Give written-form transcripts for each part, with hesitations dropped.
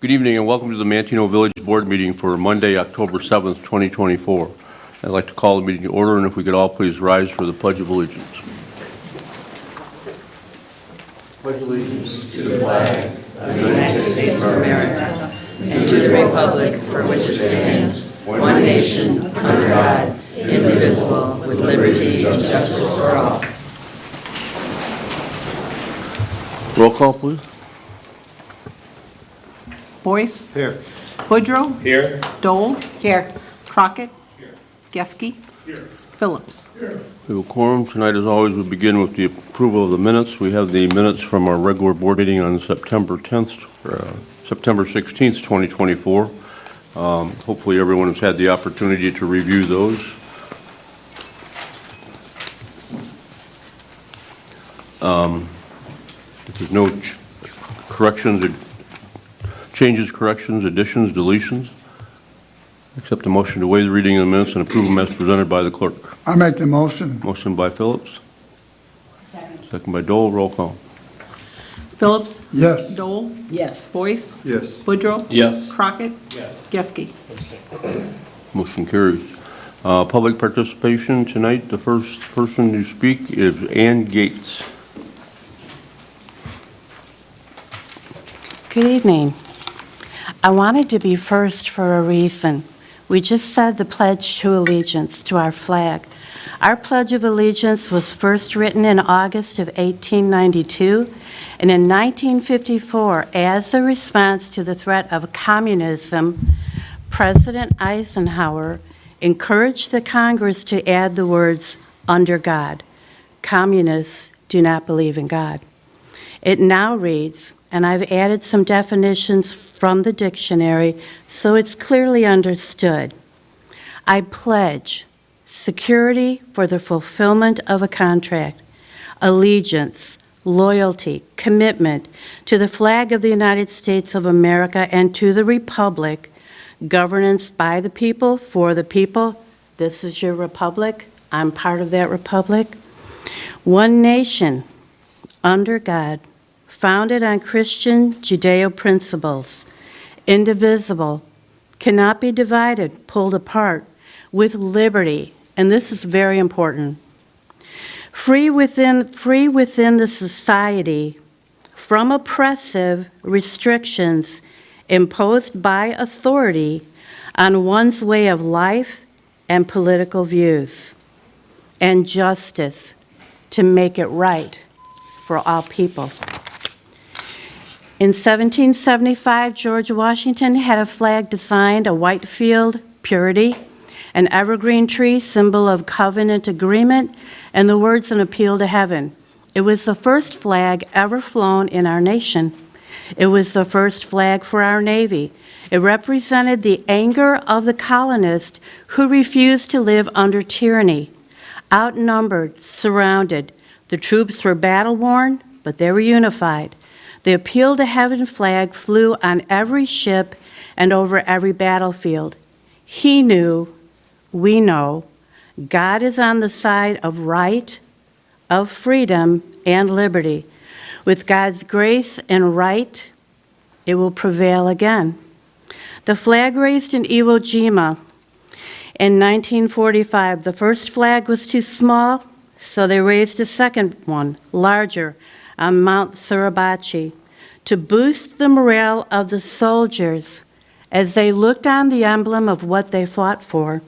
Good evening and welcome to the Manteno Village Board meeting for Monday, October 7th, 2024. I'd like to call the meeting to order, and if we could all please rise for the Pledge of Allegiance. Pledge allegiance to the flag of the United States of America and to the republic for which it stands, one nation, under God, indivisible, with liberty and justice for all. Roll call, please. Boyce. Here. Boudreaux. Here. Dole. Here. Crockett. Here. Geske. Here. Phillips. Here. We have a quorum. Tonight, as always, we begin with the approval of the minutes. We have the minutes from our regular board meeting on September 16th, 2024. Hopefully, everyone has had the opportunity to review those. If there's no corrections, changes, corrections, additions, deletions, accept the motion to waive the reading of the minutes and approve them as presented by the clerk. I make the motion. Motion by Phillips. Second by Dole. Roll call. Phillips. Yes. Dole. Yes. Boyce. Yes. Boudreaux. Yes. Crockett. Yes. Geske. Motion carries. Public participation tonight. The first person to speak is Ann Gates. Good evening. I wanted to be first for a reason. We just said the Pledge to Allegiance to our flag. Our Pledge of Allegiance was first written in August of 1892, and in 1954, as a response to the threat of communism, President Eisenhower encouraged the Congress to add the words, "under God." Communists do not believe in God. It now reads, and I've added some definitions from the dictionary so it's clearly understood. I pledge security for the fulfillment of a contract, allegiance, loyalty, commitment to the flag of the United States of America and to the republic, governance by the people, for the people. This is your republic. I'm part of that republic. One nation, under God, founded on Christian Judeo principles, indivisible, cannot be divided, pulled apart, with liberty, and this is very important, free within the society from oppressive restrictions imposed by authority on one's way of life and political views, and justice to make it right for all people. In 1775, George Washington had a flag designed, a white field, purity, an evergreen tree, symbol of covenant agreement, and the words, "an appeal to heaven." It was the first flag ever flown in our nation. It was the first flag for our Navy. It represented the anger of the colonists who refused to live under tyranny. Outnumbered, surrounded, the troops were battle-worn, but they were unified. The appeal to heaven flag flew on every ship and over every battlefield. He knew, we know, God is on the side of right, of freedom, and liberty. With God's grace and right, it will prevail again. The flag raised in Iwo Jima in 1945, the first flag was too small, so they raised a second one, larger, on Mount Suribachi, to boost the morale of the soldiers as they looked on the emblem of what they fought for,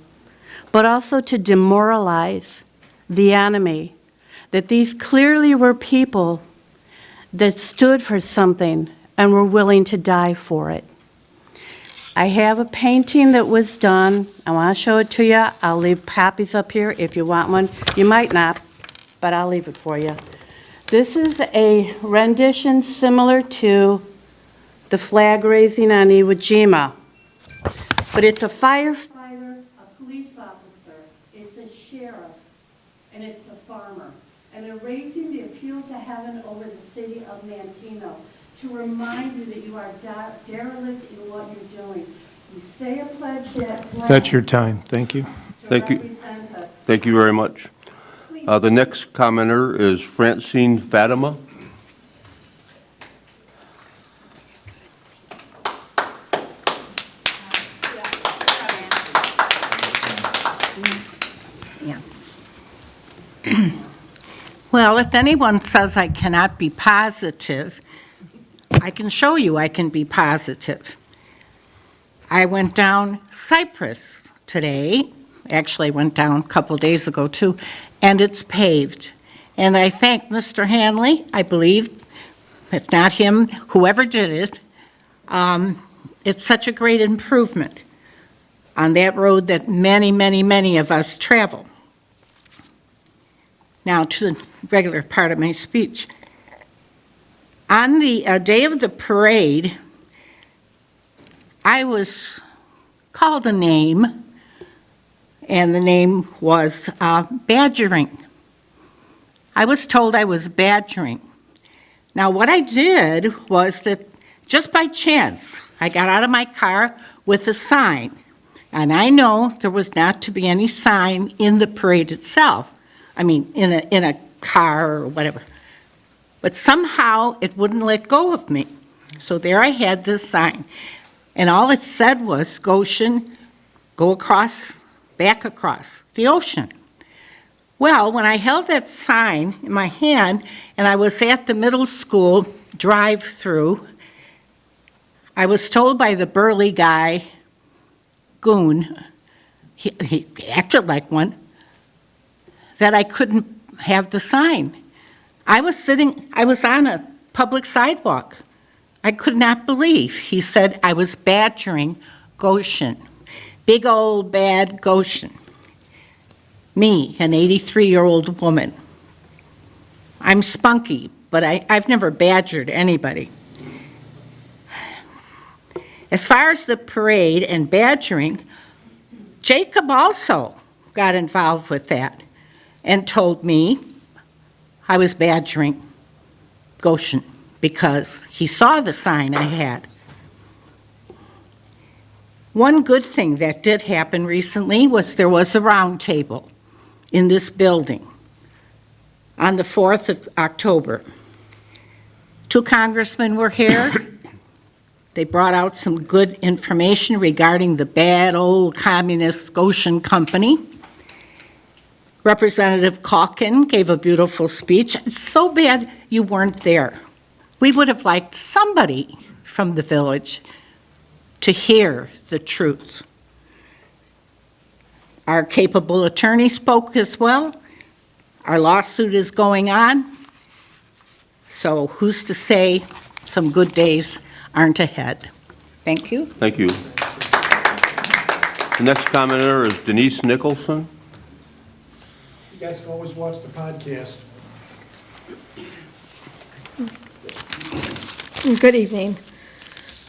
but also to demoralize the enemy, that these clearly were people that stood for something and were willing to die for it. I have a painting that was done. I want to show it to you. I'll leave copies up here if you want one. You might not, but I'll leave it for you. This is a rendition similar to the flag raising on Iwo Jima, but it's a firefighter, a police officer, it's a sheriff, and it's a farmer. And they're raising the appeal to heaven over the city of Manteno to remind you that you are derelict in what you're doing. You say a pledge that flag. That's your time. Thank you. Thank you. Thank you very much. The next commenter is Francine Fatima. Well, if anyone says I cannot be positive, I can show you I can be positive. I went down Cypress today, actually I went down a couple days ago too, and it's paved. And I thank Mr. Hanley, I believe, if not him, whoever did it. It's such a great improvement on that road that many, many, many of us travel. Now to the regular part of my speech. On the day of the parade, I was called a name, and the name was badgering. I was told I was badgering. Now what I did was that just by chance, I got out of my car with a sign, and I know there was not to be any sign in the parade itself. I mean, in a car or whatever. But somehow it wouldn't let go of me. So there I had this sign. And all it said was, Goshen, go across, back across the ocean. Well, when I held that sign in my hand and I was at the middle school drive-through, I was told by the burly guy, goon, he acted like one, that I couldn't have the sign. I was on a public sidewalk. I could not believe. He said I was badgering Goshen. Big old bad Goshen. Me, an 83-year-old woman. I'm spunky, but I've never badgered anybody. As far as the parade and badgering, Jacob also got involved with that and told me I was badgering Goshen because he saw the sign I had. One good thing that did happen recently was there was a round table in this building on the 4th of October. 2 congressmen were here. They brought out some good information regarding the bad old communist Goshen company. Representative Calkin gave a beautiful speech. It's so bad you weren't there. We would have liked somebody from the village to hear the truth. Our capable attorney spoke as well. Our lawsuit is going on. So who's to say some good days aren't ahead? Thank you. Thank you. The next commenter is Denise Nicholson. You guys can always watch the podcast. Good evening.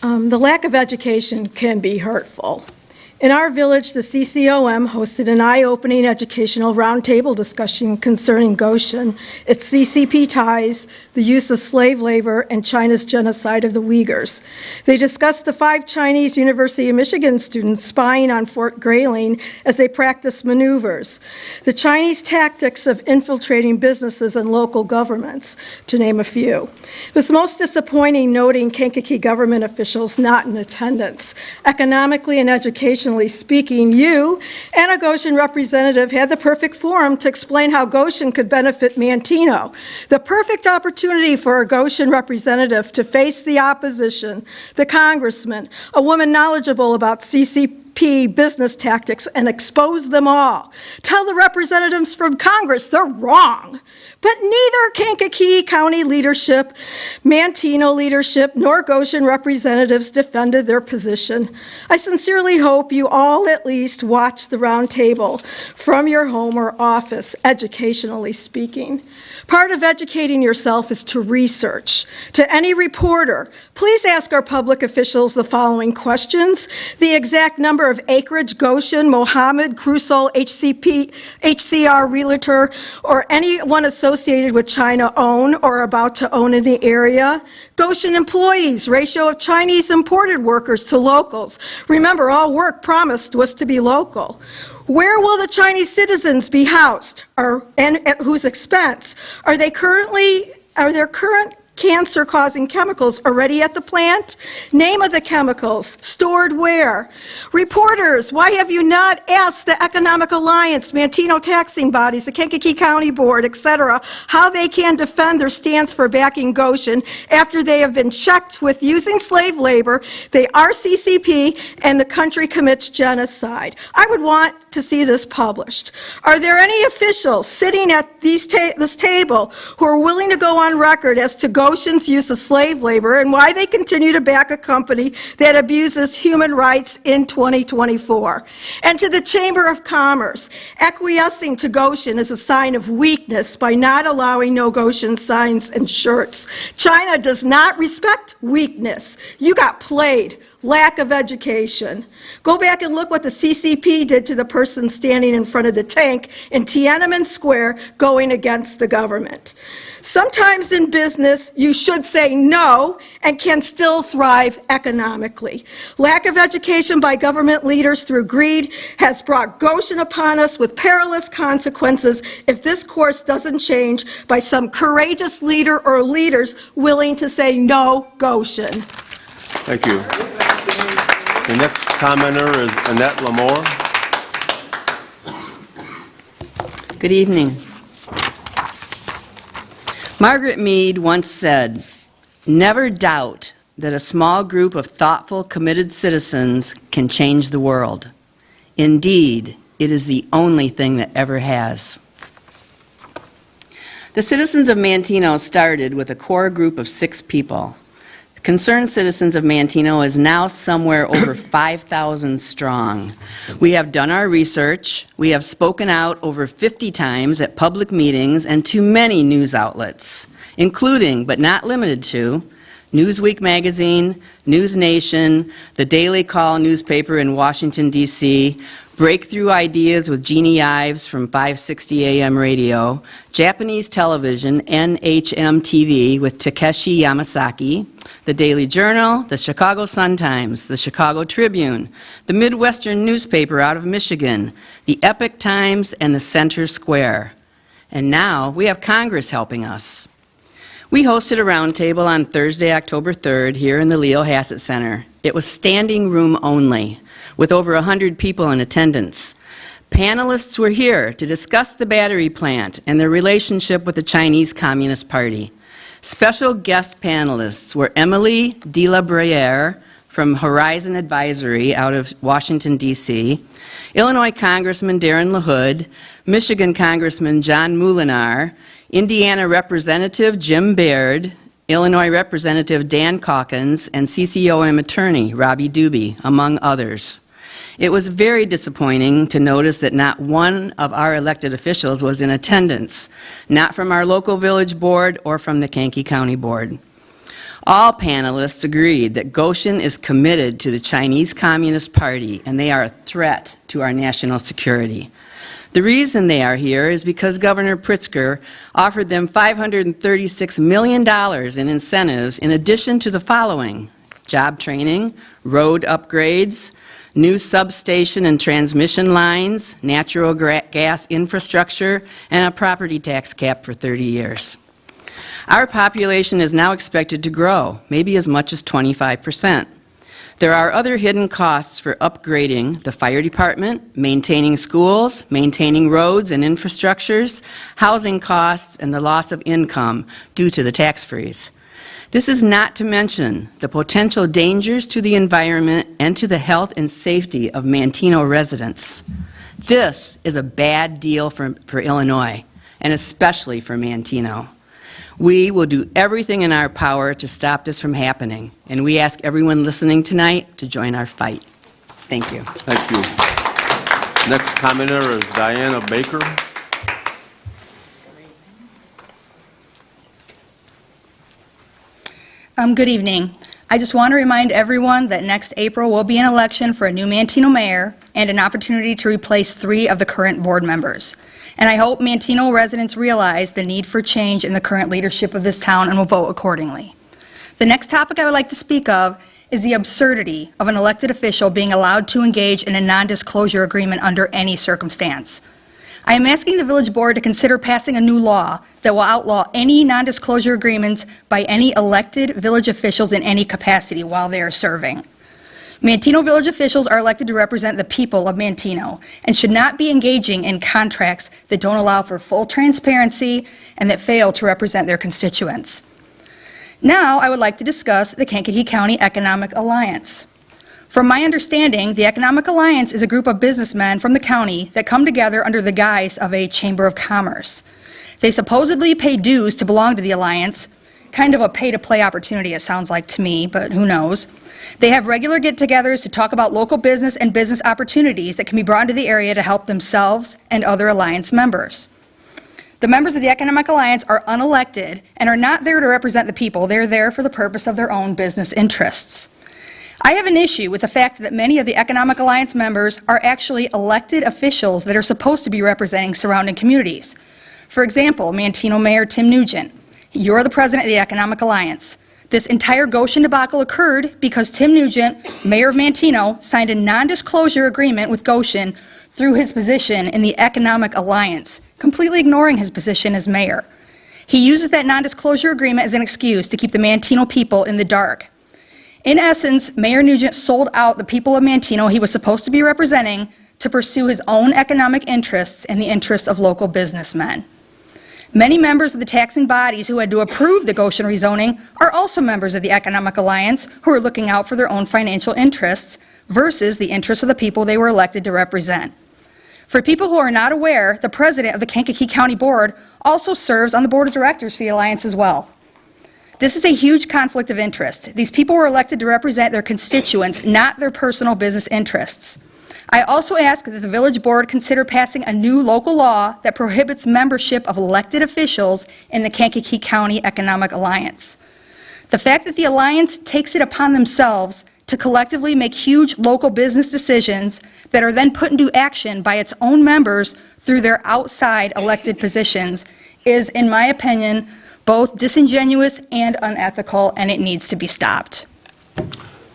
The lack of education can be hurtful. In our village, the CCOM hosted an eye-opening educational roundtable discussion concerning Goshen, its CCP ties, the use of slave labor, and China's genocide of the Uyghurs. They discussed the 5 Chinese University of Michigan students spying on Fort Grayling as they practiced maneuvers, the Chinese tactics of infiltrating businesses and local governments, to name a few. It was most disappointing noting Kankakee government officials not in attendance. Economically and educationally speaking, you and a Goshen representative had the perfect forum to explain how Goshen could benefit Manteno. The perfect opportunity for a Goshen representative to face the opposition, the congressman, a woman knowledgeable about CCP business tactics, and expose them all. Tell the representatives from Congress they're wrong. But neither Kankakee County leadership, Manteno leadership, nor Goshen representatives defended their position. I sincerely hope you all at least watch the round table from your home or office, educationally speaking. Part of educating yourself is to research. To any reporter, please ask our public officials the following questions: the exact number of acreage Goshen, Mohammed, Crusoe, HCR Realtor, or anyone associated with China own or about to own in the area. Goshen employees, ratio of Chinese imported workers to locals. Remember, all work promised was to be local. Where will the Chinese citizens be housed, and at whose expense? Are there current cancer-causing chemicals already at the plant? Name of the chemicals, stored where? Reporters, why have you not asked the Economic Alliance, Manteno taxing bodies, the Kankakee County Board, etc., how they can defend their stance for backing Goshen after they have been checked with using slave labor, they are CCP, and the country commits genocide? I would want to see this published. Are there any officials sitting at this table who are willing to go on record as to Goshen's use of slave labor and why they continue to back a company that abuses human rights in 2024? And to the Chamber of Commerce, acquiescing to Goshen is a sign of weakness by not allowing no Goshen signs and shirts. China does not respect weakness. You got played. Lack of education. Go back and look what the CCP did to the person standing in front of the tank in Tiananmen Square going against the government. Sometimes in business, you should say no and can still thrive economically. Lack of education by government leaders through greed has brought Goshen upon us with perilous consequences if this course doesn't change by some courageous leader or leaders willing to say no, Goshen. Thank you. The next commenter is Annette Lamore. Good evening. Margaret Mead once said, "Never doubt that a small group of thoughtful, committed citizens can change the world. Indeed, it is the only thing that ever has." The citizens of Manteno started with a core group of 6 people. Concerned Citizens of Manteno is now somewhere over 5,000 strong. We have done our research. We have spoken out over 50 times at public meetings and to many news outlets, including, but not limited to, Newsweek magazine, News Nation, the Daily Call newspaper in Washington, D.C., Breakthrough Ideas with Jeannie Ives from 560 AM radio, Japanese television, NHM TV with Takeshi Yamasaki, the Daily Journal, the Chicago Sun-Times, the Chicago Tribune, the Midwestern newspaper out of Michigan, the Epoch Times, and the Center Square. And now we have Congress helping us. We hosted a roundtable on Thursday, October 3rd, here in the Leo Hassett Center. It was standing room only, with over 100 people in attendance. Panelists were here to discuss the battery plant and their relationship with the Chinese Communist Party. Special guest panelists were Emily de la Bruyere from Horizon Advisory out of Washington, D.C., Illinois Congressman Darren LaHood, Michigan Congressman John Moulinar, Indiana Representative Jim Baird, Illinois Representative Dan Calkins, and CCOM attorney Robbie Doobie, among others. It was very disappointing to notice that not one of our elected officials was in attendance, not from our local village board or from the Kankakee County Board. All panelists agreed that Goshen is committed to the Chinese Communist Party and they are a threat to our national security. The reason they are here is because Governor Pritzker offered them $536 million in incentives in addition to the following: job training, road upgrades, new substation and transmission lines, natural gas infrastructure, and a property tax cap for 30 years. Our population is now expected to grow, maybe as much as 25%. There are other hidden costs for upgrading the fire department, maintaining schools, maintaining roads and infrastructures, housing costs, and the loss of income due to the tax freeze. This is not to mention the potential dangers to the environment and to the health and safety of Manteno residents. This is a bad deal for Illinois, and especially for Manteno. We will do everything in our power to stop this from happening, and we ask everyone listening tonight to join our fight. Thank you. Thank you. Next commenter is Diana Baker. Good evening. I just want to remind everyone that next April will be an election for a new Manteno mayor and an opportunity to replace 3 of the current board members. And I hope Manteno residents realize the need for change in the current leadership of this town and will vote accordingly. The next topic I would like to speak of is the absurdity of an elected official being allowed to engage in a non-disclosure agreement under any circumstance. I am asking the village board to consider passing a new law that will outlaw any non-disclosure agreements by any elected village officials in any capacity while they are serving. Manteno village officials are elected to represent the people of Manteno and should not be engaging in contracts that don't allow for full transparency and that fail to represent their constituents. Now, I would like to discuss the Kankakee County Economic Alliance. From my understanding, the Economic Alliance is a group of businessmen from the county that come together under the guise of a Chamber of Commerce. They supposedly pay dues to belong to the Alliance, kind of a pay-to-play opportunity, it sounds like to me, but who knows. They have regular get-togethers to talk about local business and business opportunities that can be brought into the area to help themselves and other Alliance members. The members of the Economic Alliance are unelected and are not there to represent the people. They're there for the purpose of their own business interests. I have an issue with the fact that many of the Economic Alliance members are actually elected officials that are supposed to be representing surrounding communities. For example, Manteno Mayor Tim Nugent. You're the president of the Economic Alliance. This entire Goshen debacle occurred because Tim Nugent, mayor of Manteno, signed a non-disclosure agreement with Goshen through his position in the Economic Alliance, completely ignoring his position as mayor. He uses that non-disclosure agreement as an excuse to keep the Manteno people in the dark. In essence, Mayor Nugent sold out the people of Manteno he was supposed to be representing to pursue his own economic interests and the interests of local businessmen. Many members of the taxing bodies who had to approve the Goshen rezoning are also members of the Economic Alliance who are looking out for their own financial interests versus the interests of the people they were elected to represent. For people who are not aware, the president of the Kankakee County Board also serves on the board of directors for the Alliance as well. This is a huge conflict of interest. These people were elected to represent their constituents, not their personal business interests. I also ask that the village board consider passing a new local law that prohibits membership of elected officials in the Kankakee County Economic Alliance. The fact that the Alliance takes it upon themselves to collectively make huge local business decisions that are then put into action by its own members through their outside elected positions is, in my opinion, both disingenuous and unethical, and it needs to be stopped.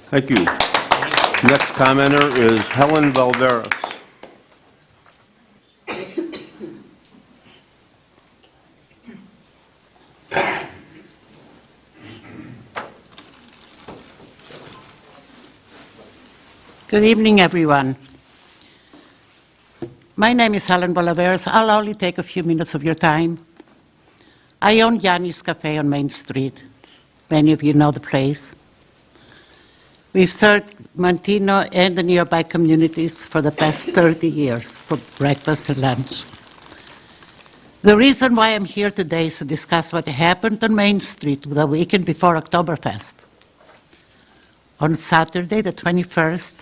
Thank you. Next commenter is Helen Valveras. Good evening, everyone. My name is Helen Bolaveras. I'll only take a few minutes of your time. I own Yanni's Cafe on Main Street. Many of you know the place. We've served Manteno and the nearby communities for the past 30 years for breakfast and lunch. The reason why I'm here today is to discuss what happened on Main Street the weekend before Oktoberfest. On Saturday, the 21st,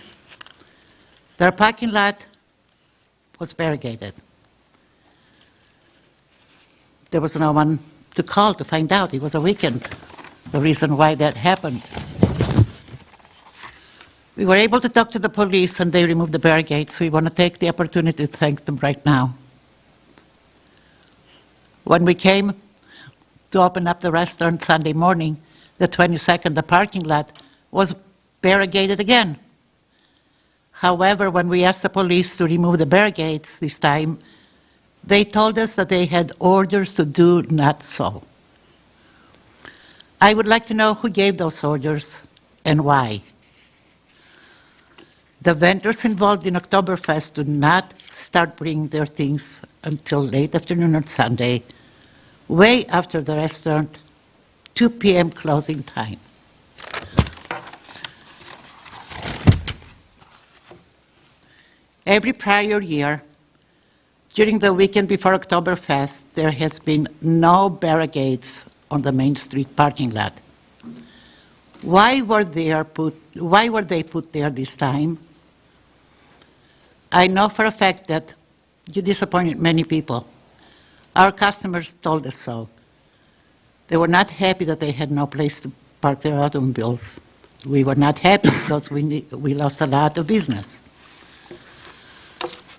their parking lot was barricaded. There was no one to call to find out. It was a weekend, the reason why that happened. We were able to talk to the police and they removed the barricades. We want to take the opportunity to thank them right now. When we came to open up the restaurant Sunday morning, the 22nd, the parking lot was barricaded again. However, when we asked the police to remove the barricades this time, they told us that they had orders to do not so. I would like to know who gave those orders and why. The vendors involved in Oktoberfest do not start bringing their things until late afternoon on Sunday, way after the restaurant 2 p.m. closing time. Every prior year, during the weekend before Oktoberfest, there has been no barricades on the Main Street parking lot. Why were they put there this time? I know for a fact that you disappointed many people. Our customers told us so. They were not happy that they had no place to park their automobiles. We were not happy because we lost a lot of business.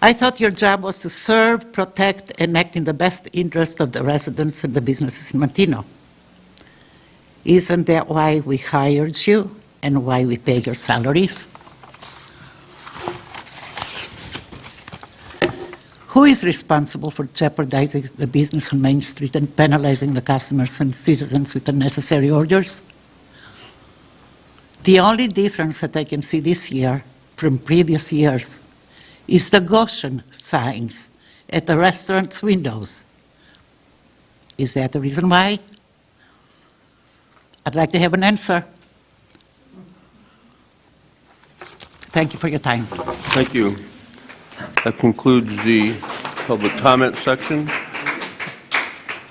I thought your job was to serve, protect, and act in the best interest of the residents and the businesses in Manteno. Isn't that why we hired you and why we pay your salaries? Who is responsible for jeopardizing the business on Main Street and penalizing the customers and citizens with unnecessary orders? The only difference that I can see this year from previous years is the Goshen signs at the restaurants' windows. Is that the reason why? I'd like to have an answer. Thank you for your time. Thank you. That concludes the public comment section.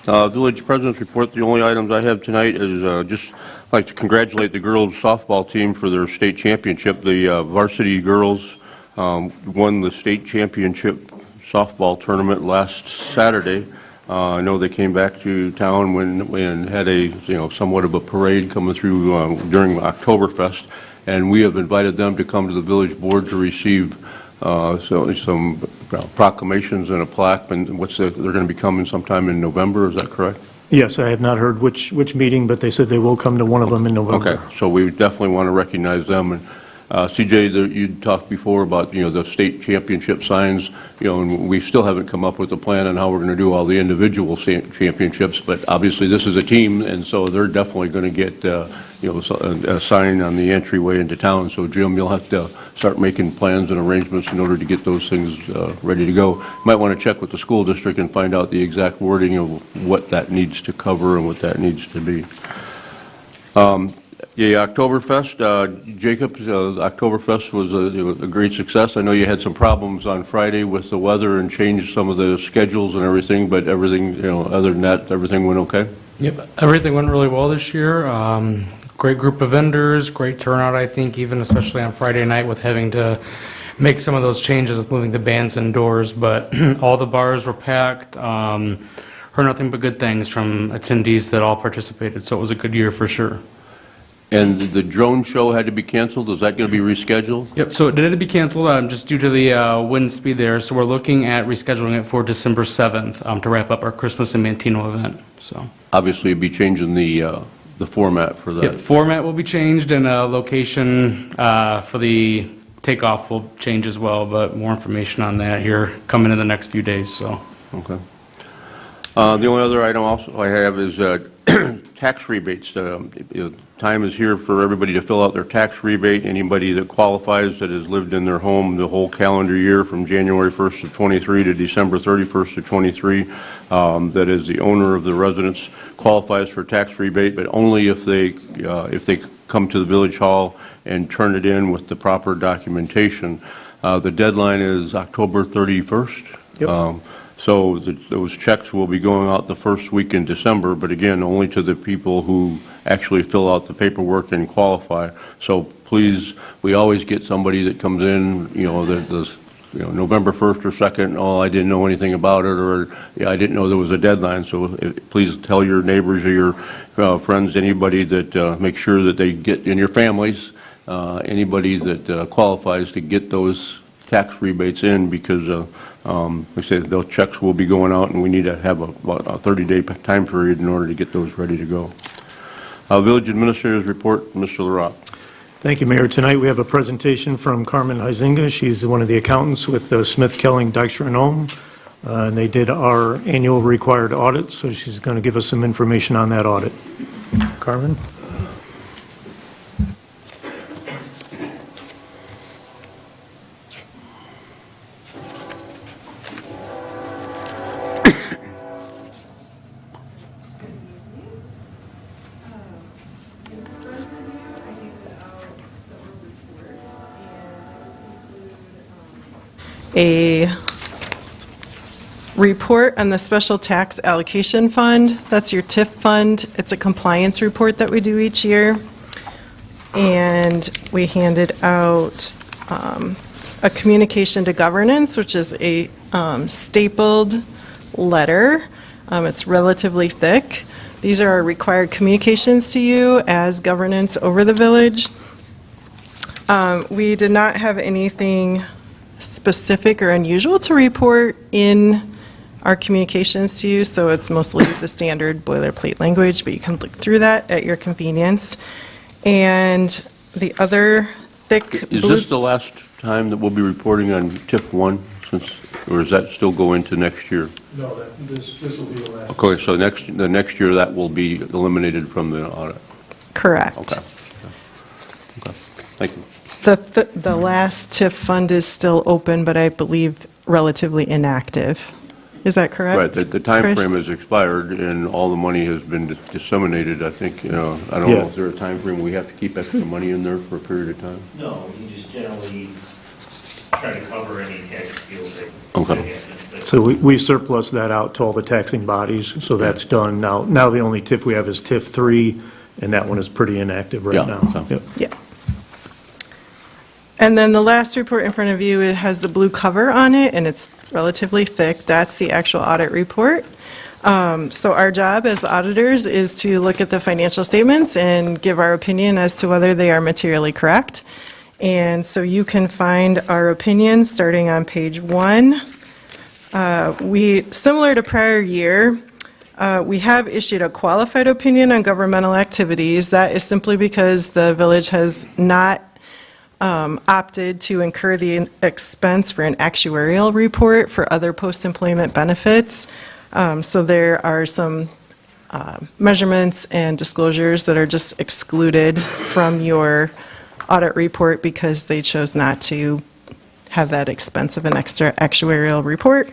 Village President's Report, the only items I have tonight is just like to congratulate the girls softball team for their state championship. The varsity girls won the state championship softball tournament last Saturday. I know they came back to town when had a somewhat of a parade coming through during Oktoberfest, and we have invited them to come to the village board to receive some proclamations and a plaque. And they're going to be coming sometime in November. Is that correct? Yes, I have not heard which meeting, but they said they will come to one of them in November. Okay, so we definitely want to recognize them. And CJ, you talked before about the state championship signs, and we still haven't come up with a plan on how we're going to do all the individual championships. But obviously, this is a team, and so they're definitely going to get a sign on the entryway into town. So Jim, you'll have to start making plans and arrangements in order to get those things ready to go. You might want to check with the school district and find out the exact wording of what that needs to cover and what that needs to be. Yeah, Oktoberfest, Jacob, Oktoberfest was a great success. I know you had some problems on Friday with the weather and changed some of the schedules and everything, but everything, other than that, everything went okay? Yep, everything went really well this year. Great group of vendors, great turnout, I think, even especially on Friday night with having to make some of those changes with moving the bands indoors, but all the bars were packed. Heard nothing but good things from attendees that all participated, so it was a good year for sure. And the drone show had to be canceled? Is that going to be rescheduled? Yep, so it did be canceled just due to the wind speed there, so we're looking at rescheduling it for December 7th to wrap up our Christmas in Manteno event. So obviously, you'd be changing the format for that. Yep, format will be changed, and location for the takeoff will change as well, but more information on that here coming in the next few days. So. Okay. The only other item also I have is tax rebates. Time is here for everybody to fill out their tax rebate. Anybody that qualifies that has lived in their home the whole calendar year from January 1st of 23 to December 31st of 23, that is the owner of the residence, qualifies for tax rebate, but only if they come to the village hall and turn it in with the proper documentation. The deadline is October 31st. Yep. So those checks will be going out the first week in December, but again, only to the people who actually fill out the paperwork and qualify. So please, we always get somebody that comes in, November 1st or 2nd, oh, I didn't know anything about it, or I didn't know there was a deadline. So please tell your neighbors or your friends, anybody that make sure that they get, in your families, anybody that qualifies to get those tax rebates in, because like I said, those checks will be going out, and we need to have about a 30-day time period in order to get those ready to go. Village Administrator's Report, Mr. LaRock. Thank you, Mayor. Tonight we have a presentation from Carmen Huizinga. She's one of the accountants with Smith, Kelling, Dykstra, and Ohm. And they did our annual required audit, so she's going to give us some information on that audit. Carmen? A report on the Special Tax Allocation Fund. That's your TIF fund. It's a compliance report that we do each year. And we handed out a communication to governance, which is a stapled letter. It's relatively thick. These are our required communications to you as governance over the village. We did not have anything specific or unusual to report in our communications to you, so it's mostly the standard boilerplate language, but you can look through that at your convenience. And the other thick Is this the last time that we'll be reporting on TIF 1, since or does that still go into next year? No, this will be the last. Okay, so the next year, that will be eliminated from the audit. Correct. Okay. Okay, thank you. The last TIF fund is still open, but I believe relatively inactive. Is that correct? Right, the time Chris? frame has expired, and all the money has been disseminated, I think, I don't know, is there a time frame we have to keep extra money in there for a period of time? No, you just generally try to cover any tax appeals that Okay. happen. So we surplus that out to all the taxing bodies, so that's done. Now the only TIF we have is TIF 3, and that one is pretty inactive right Yeah, now. okay. Yep. Yeah. And then the last report in front of you, it has the blue cover on it, and it's relatively thick. That's the actual audit report. So our job as auditors is to look at the financial statements and give our opinion as to whether they are materially correct. And so you can find our opinion starting on page 1. Similar to prior year, we have issued a qualified opinion on governmental activities. That is simply because the village has not opted to incur the expense for an actuarial report for other post-employment benefits. So there are some measurements and disclosures that are just excluded from your audit report because they chose not to have that expense of an extra actuarial report.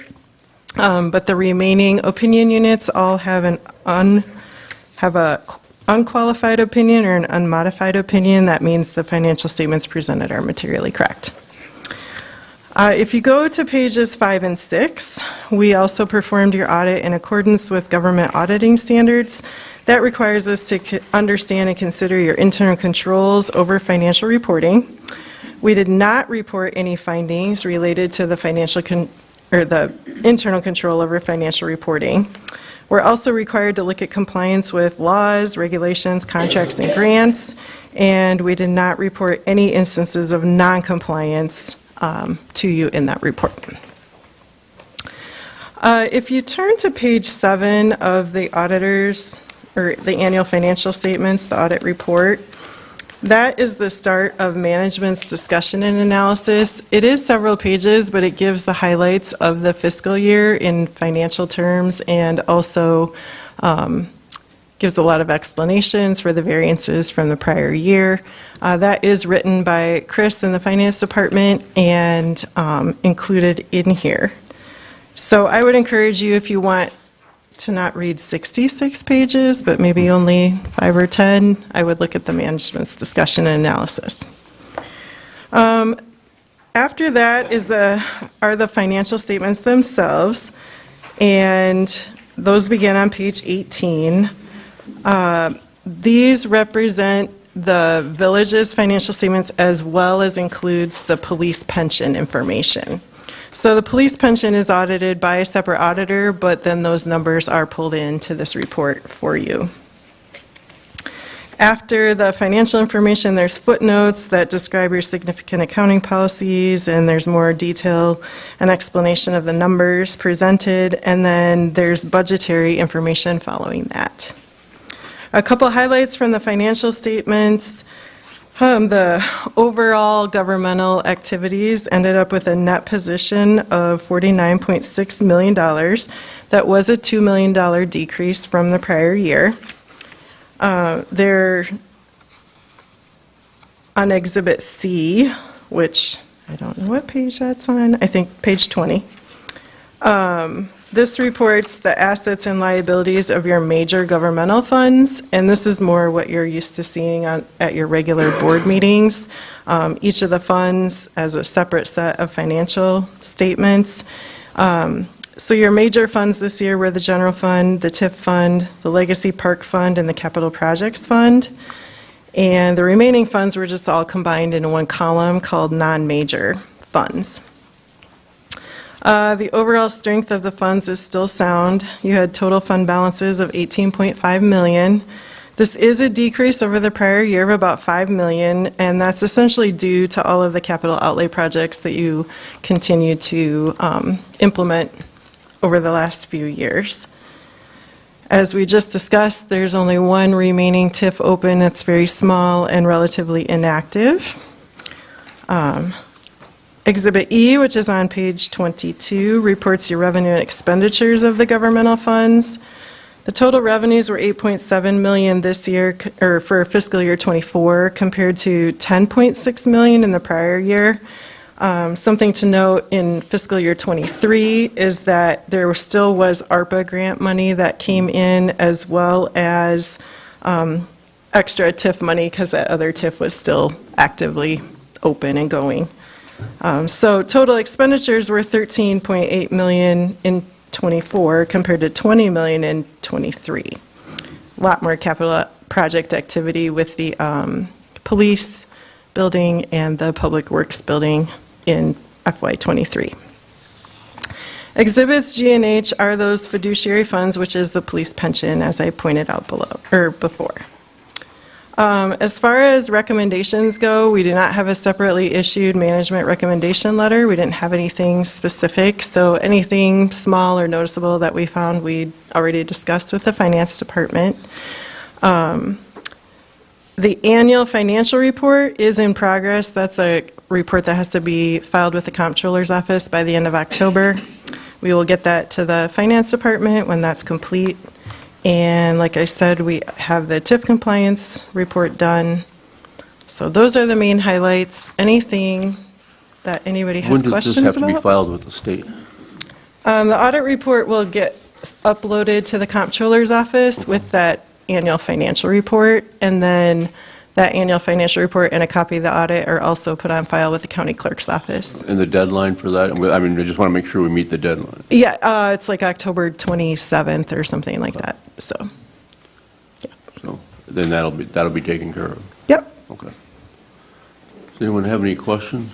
But the remaining opinion units all have a unqualified opinion or an unmodified opinion. That means the financial statements presented are materially correct. If you go to pages 5 and 6, we also performed your audit in accordance with government auditing standards. That requires us to understand and consider your internal controls over financial reporting. We did not report any findings related to the the internal control over financial reporting. We're also required to look at compliance with laws, regulations, contracts, and grants, and we did not report any instances of non-compliance to you in that report. If you turn to page 7 of the auditors, or the annual financial statements, the audit report, that is the start of management's discussion and analysis. It is several pages, but it gives the highlights of the fiscal year in financial terms and also gives a lot of explanations for the variances from the prior year. That is written by Chris in the finance department and included in here. So I would encourage you, if you want to not read 66 pages, but maybe only 5 or 10, I would look at the management's discussion and analysis. After that are the financial statements themselves, and those begin on page 18. These represent the village's financial statements as well as includes the police pension information. So the police pension is audited by a separate auditor, but then those numbers are pulled into this report for you. After the financial information, there's footnotes that describe your significant accounting policies, and there's more detail and explanation of the numbers presented, and then there's budgetary information following that. A couple highlights from the financial statements. The overall governmental activities ended up with a net position of $49.6 million. That was a $2 million decrease from the prior year. They're on Exhibit C, which I don't know what page that's on, I think page 20. This reports the assets and liabilities of your major governmental funds, and this is more what you're used to seeing at your regular board meetings. Each of the funds has a separate set of financial statements. So your major funds this year were the general fund, the TIF fund, the legacy park fund, and the capital projects fund. And the remaining funds were just all combined in one column called non-major funds. The overall strength of the funds is still sound. You had total fund balances of $18.5 million. This is a decrease over the prior year of about $5 million, and that's essentially due to all of the capital outlay projects that you continue to implement over the last few years. As we just discussed, there's only one remaining TIF open. It's very small and relatively inactive. Exhibit E, which is on page 22, reports your revenue and expenditures of the governmental funds. The total revenues were $8.7 million this year, or for fiscal year '24, compared to $10.6 million in the prior year. Something to note in fiscal year '23 is that there still was ARPA grant money that came in, as well as extra TIF money, because that other TIF was still actively open and going. So total expenditures were $13.8 million in '24 compared to $20 million in '23. A lot more capital project activity with the police building and the public works building in FY '23. Exhibits G and H are those fiduciary funds, which is the police pension, as I pointed out before. As far as recommendations go, we do not have a separately issued management recommendation letter. We didn't have anything specific, so anything small or noticeable that we found, we already discussed with the finance department. The annual financial report is in progress. That's a report that has to be filed with the comptroller's office by the end of October. We will get that to the finance department when that's complete. And like I said, we have the TIF compliance report done. So those are the main highlights. Anything that anybody has questions about? When does this have to be filed with the state? The audit report will get uploaded to the comptroller's office with that annual financial report, and then that annual financial report and a copy of the audit are also put on file with the county clerk's office. And the deadline for that? I mean, I just want to make sure we meet the deadline. Yeah, it's like October 27th or something like that, so. So then that'll be taken care of. Yep. Okay. Does anyone have any questions?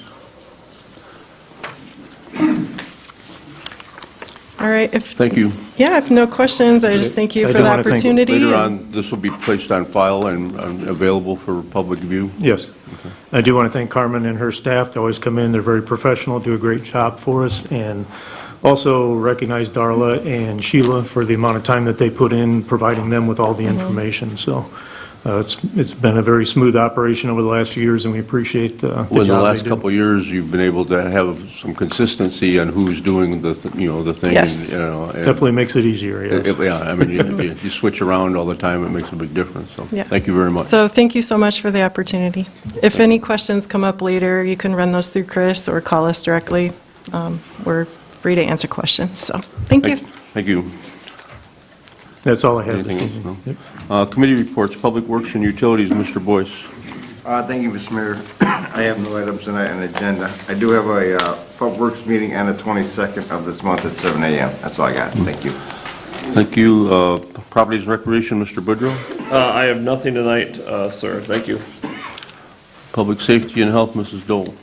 All right. Thank you. Yeah, if no questions, I just thank you for the opportunity. Later on, this will be placed on file and available for public view? Yes. I do want to thank Carmen and her staff. They always come in, they're very professional, do a great job for us, and also recognize Darla and Sheila for the amount of time that they put in providing them with all the information. So it's been a very smooth operation over the last few years, and we appreciate the job they do. Well, in the last couple of years, you've been able to have some consistency on who's doing the thing. Yes. And Definitely makes it easier, yes. Yeah, I mean, if you switch around all the time, it makes a big difference. So Yeah. thank you very much. So thank you so much for the opportunity. If any questions come up later, you can run those through Chris or call us directly. We're free to answer questions, so thank you. Thank you. That's all I have this Anything evening. else? No? Committee reports, Public Works and Utilities, Mr. Boyce. Thank you, Mr. Mayor. I have no items tonight on the agenda. I do have a Public Works meeting on the 22nd of this month at 7 a.m. That's all I got. Thank you. Thank you. Properties and Recreation, Mr. Boudreau. I have nothing tonight, sir. Thank you. Public Safety and Health, Mrs. Dole.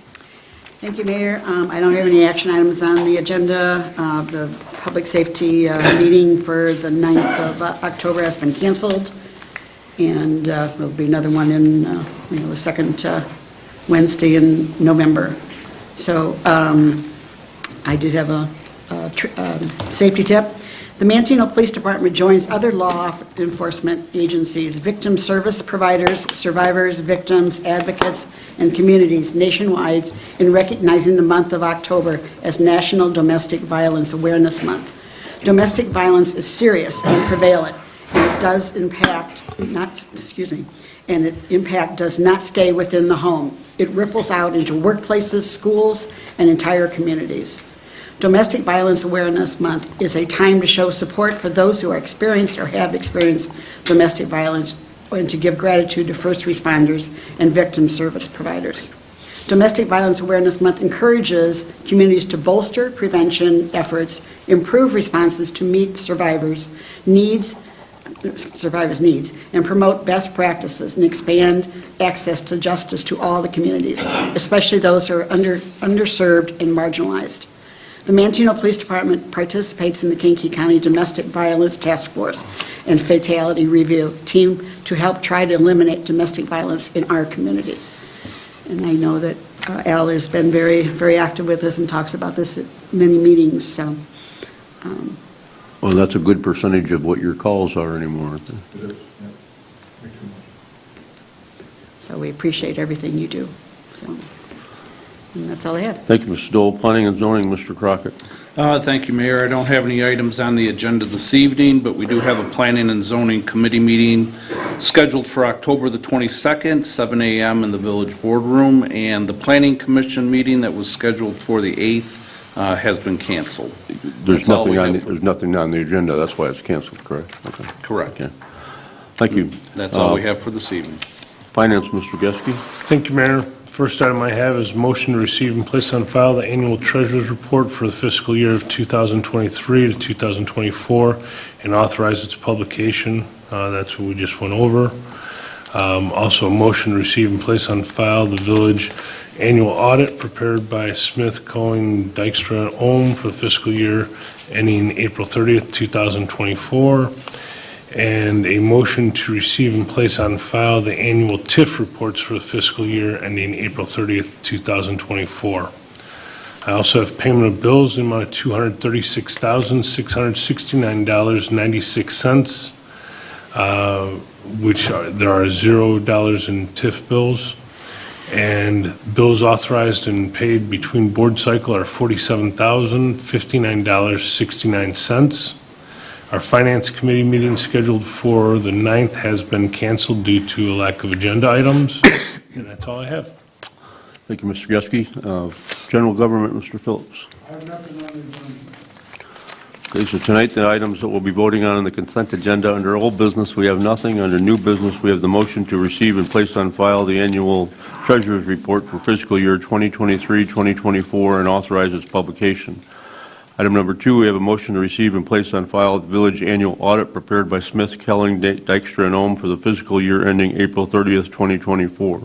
Thank you, Mayor. I don't have any action items on the agenda. The public safety meeting for the 9th of October has been canceled, and there'll be another one in the second Wednesday in November. So I did have a safety tip. The Manteno Police Department joins other law enforcement agencies, victim service providers, survivors, victims, advocates, and communities nationwide in recognizing the month of October as National Domestic Violence Awareness Month. Domestic violence is serious and prevalent, and it does impact does not stay within the home. It ripples out into workplaces, schools, and entire communities. Domestic Violence Awareness Month is a time to show support for those who are experienced or have experienced domestic violence, and to give gratitude to first responders and victim service providers. Domestic Violence Awareness Month encourages communities to bolster prevention efforts, improve responses to meet survivors' needs, and promote best practices and expand access to justice to all the communities, especially those who are underserved and marginalized. The Manteno Police Department participates in the Kankakee County Domestic Violence Task Force and Fatality Review Team to help try to eliminate domestic violence in our community. And I know that Al has been very, very active with this and talks about this at many meetings. So, Well, that's a good percentage of what your calls are anymore, aren't they? so we appreciate everything you do. So. And that's all I have. Thank you, Mr. Dole. Planning and zoning, Mr. Crockett. Thank you, Mayor. I don't have any items on the agenda this evening, but we do have a Planning and Zoning Committee meeting scheduled for October the 22nd, 7 a.m. in the Village Boardroom, and the Planning Commission meeting that was scheduled for the 8th has been canceled. There's That's all we nothing on, have for- there's nothing on the agenda, that's why it's canceled, correct? Okay. Correct. Okay. Thank you. That's all we have for this evening. Finance, Mr. Geske. Thank you, Mayor. First item I have is motion to receive and place on file the annual treasurer's report for the fiscal year of 2023 to 2024 and authorize its publication. That's what we just went over. Also, a motion to receive and place on file the village annual audit prepared by Smith, Cohen, Dykstra, and Ohm for the fiscal year ending April 30th, 2024. And a motion to receive and place on file the annual TIF reports for the fiscal year ending April 30th, 2024. I also have payment of bills in the amount of $236,669.96, which there are $0 in TIF bills. And bills authorized and paid between board cycle are $47,059.69. Our Finance Committee meeting scheduled for the 9th has been canceled due to a lack of agenda items, and that's all I have. Thank you, Mr. Geske. General Government, Mr. Phillips. I have nothing on the agenda. Okay, so tonight, the items that we'll be voting on the consent agenda, under old business, we have nothing. Under new business, we have the motion to receive and place on file the annual treasurer's report for fiscal year 2023-2024 and authorize its publication. Item number 2, we have a motion to receive and place on file the village annual audit prepared by Smith, Kelling, Dykstra, and Ohm for the fiscal year ending April 30th, 2024.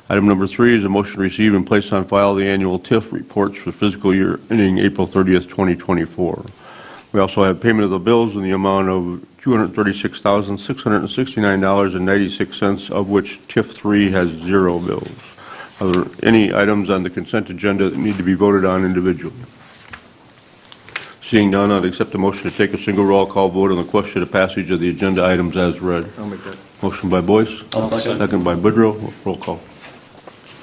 Item number 3 is a motion to receive and place on file the annual TIF reports for fiscal year ending April 30th, 2024. We also have payment of the bills in the amount of $236,669.96, of which TIF 3 has 0 bills. Are there any items on the consent agenda that need to be voted on individually? Seeing none, I'd accept the motion to take a single roll call vote on the question of passage of the agenda items as read. I'll make that. Motion by Boyce. I'll second. Second by Boudreau. Roll call.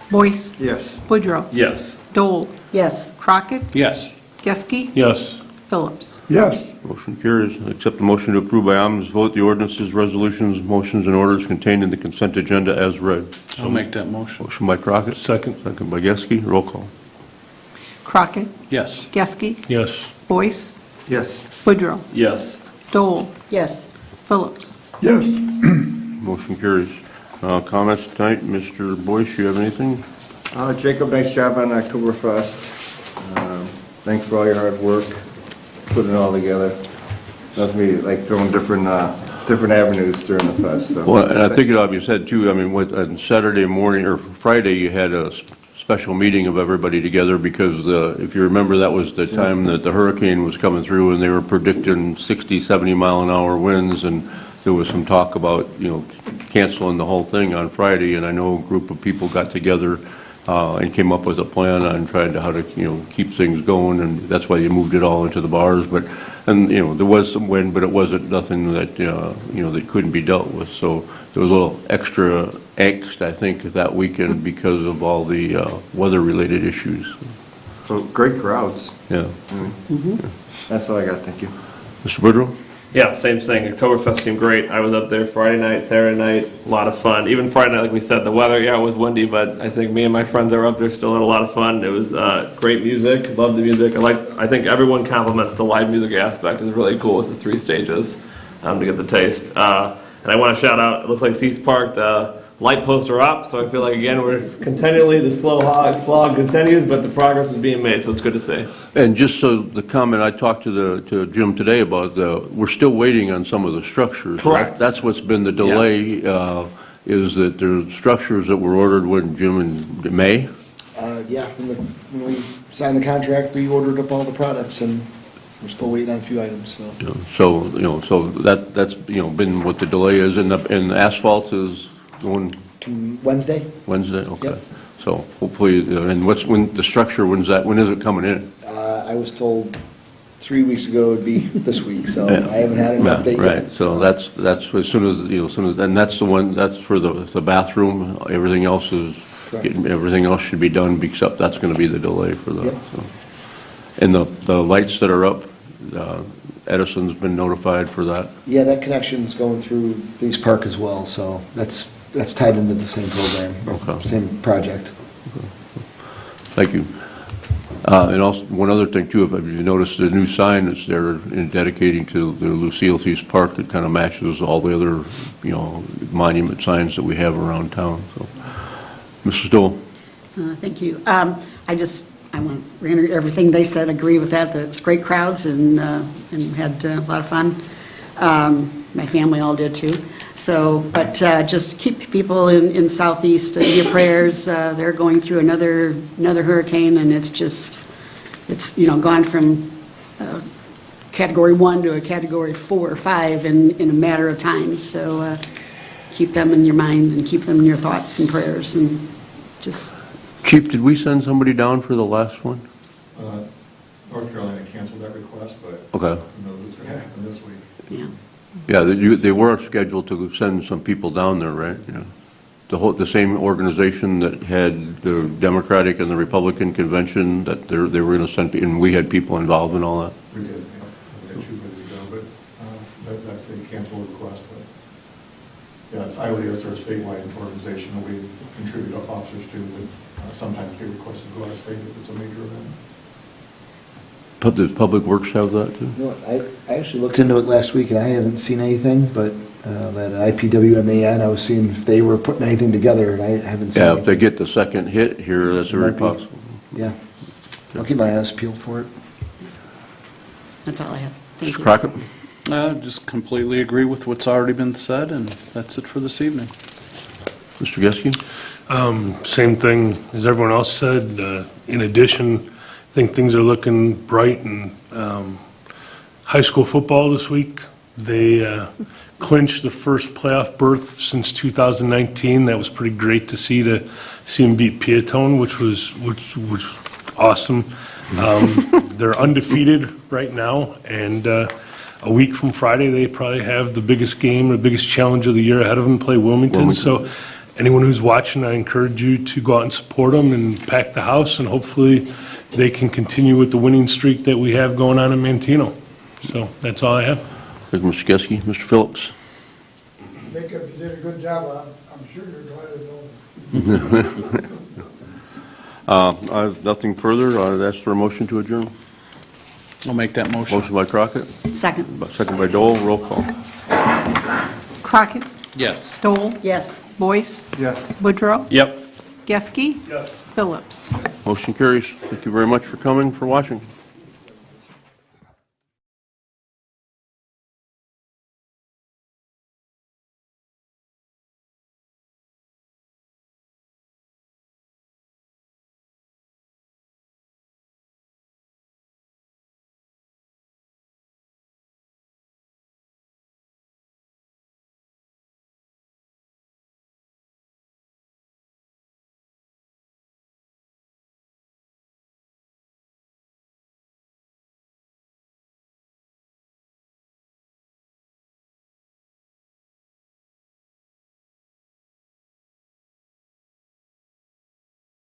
Boyce. Yes. Boudreau. Yes. Dole. Yes. Crockett. Yes. Geske. Yes. Phillips. Yes. Motion carries. I accept the motion to approve by unanimous vote the ordinances, resolutions, motions, and orders contained in the consent agenda as read. I'll make that motion. Motion by Crockett. Second. Second by Geske. Roll call. Crockett. Yes. Geske. Yes. Boyce. Yes. Boudreau. Yes. Dole. Yes. Phillips. Yes. Motion carries. Comments tonight, Mr. Boyce, you have anything? Jacob, nice job on Oktoberfest. Thanks for all your hard work, putting it all together. That's me, like throwing different avenues during the fest. So. Well, and I think it ought to be said too, I mean, on Saturday morning or Friday, you had a special meeting of everybody together because if you remember, that was the time that the hurricane was coming through and they were predicting 60, 70 mile an hour winds, and there was some talk about, canceling the whole thing on Friday, and I know a group of people got together and came up with a plan on trying to how to, keep things going, and that's why you moved it all into the bars. But, there was some wind, but it wasn't nothing that, that couldn't be dealt with. So there was a little extra angst, I think, that weekend because of all the weather-related issues. So great crowds. Yeah. That's all I got. Thank you. Mr. Boudreau? Yeah, same thing. Oktoberfest seemed great. I was up there Friday night, Saturday night, a lot of fun. Even Friday night, like we said, the weather, it was windy, but I think me and my friends that were up there still had a lot of fun. It was great music. Loved the music. I think everyone compliments the live music aspect. It's really cool. It's the 3 stages to get the taste. And I want to shout out, it looks like Seas Park, the light posts are up, so I feel like, again, we're continually, the slog continues, but the progress is being made, so it's good to see. And just so the comment, I talked to Jim today about we're still waiting on some of the structures. Correct. That's what's been the delay, is that there are structures that were ordered when, Jim, in May? Yeah, when we signed the contract, we ordered up all the products, and we're still waiting on a few items, so. So, so that's, been what the delay is, and the asphalt is going To Wednesday? Wednesday, okay. Yep. So hopefully, and when the structure, when is it coming in? I was told 3 weeks ago it would be this week, so I haven't had an update yet. Right, so that's as soon as, and that's the one, that's for the bathroom, everything else is Everything else should be done, except that's going to be the delay for that. Yep. So. And the lights that are up, Edison's been notified for that? Yeah, that connection's going through Thieves Park as well, so that's tied into the same program, Okay. same project. Thank you. And also, one other thing too, if you noticed the new sign that's there in dedicating to the Lucille Thieves Park that kind of matches all the other, monument signs that we have around town, so. Mrs. Dole? Thank you. I want to reiterate everything they said, agree with that. It's great crowds and had a lot of fun. My family all did too. So, but just keep people in Southeast in your prayers. They're going through another hurricane, and it's gone from Category 1 to a Category 4 or 5 in a matter of time. So keep them in your mind and keep them in your thoughts and prayers, and just. Chief, did we send somebody down for the last one? North Carolina canceled that request, but Okay. who knows what's going to happen this week. Yeah. Yeah, they were scheduled to send some people down there, right? The same organization that had the Democratic and the Republican convention, that they were going to send, and we had people involved in all that? We did, yeah. We had 2 ready to go, but that's a canceled request. But yeah, it's ILES, our statewide organization that we contribute officers to, but sometimes they request to go out of state if it's a major event. Does Public Works have that too? You know what, I actually looked into it last week, and I haven't seen anything, but that IPWMAN, I was seeing if they were putting anything together, and I haven't seen Yeah, anything. if they get the second hit here, that's very Might be. possible. Yeah. I'll keep my eyes peeled for it. That's all I have. Thank Mr. you. Crockett? Just completely agree with what's already been said, and that's it for this evening. Mr. Geske? Same thing as everyone else said. In addition, I think things are looking bright in high school football this week. They clinched the first playoff berth since 2019. That was pretty great to see them beat Piatone, which was awesome. They're undefeated right now, and a week from Friday, they probably have the biggest game, the biggest challenge of the year ahead of them, play Wilmington. So anyone who's watching, I encourage you to go out and support them and pack the house, and hopefully they can continue with the winning streak that we have going on in Manteno. So that's all I have. Thank you, Mr. Geske. Mr. Phillips? Jacob, you did a good job. I'm sure you're glad it's over. I have nothing further. I'd ask for a motion to adjourn. I'll make that motion. Motion by Crockett. Second. Second by Dole. Roll call. Crockett, Yes. Dole, Yes. Boyce, Yes. Woodrow, Yep. Geske, Phillips. Motion carries. Thank you very much for coming, for watching.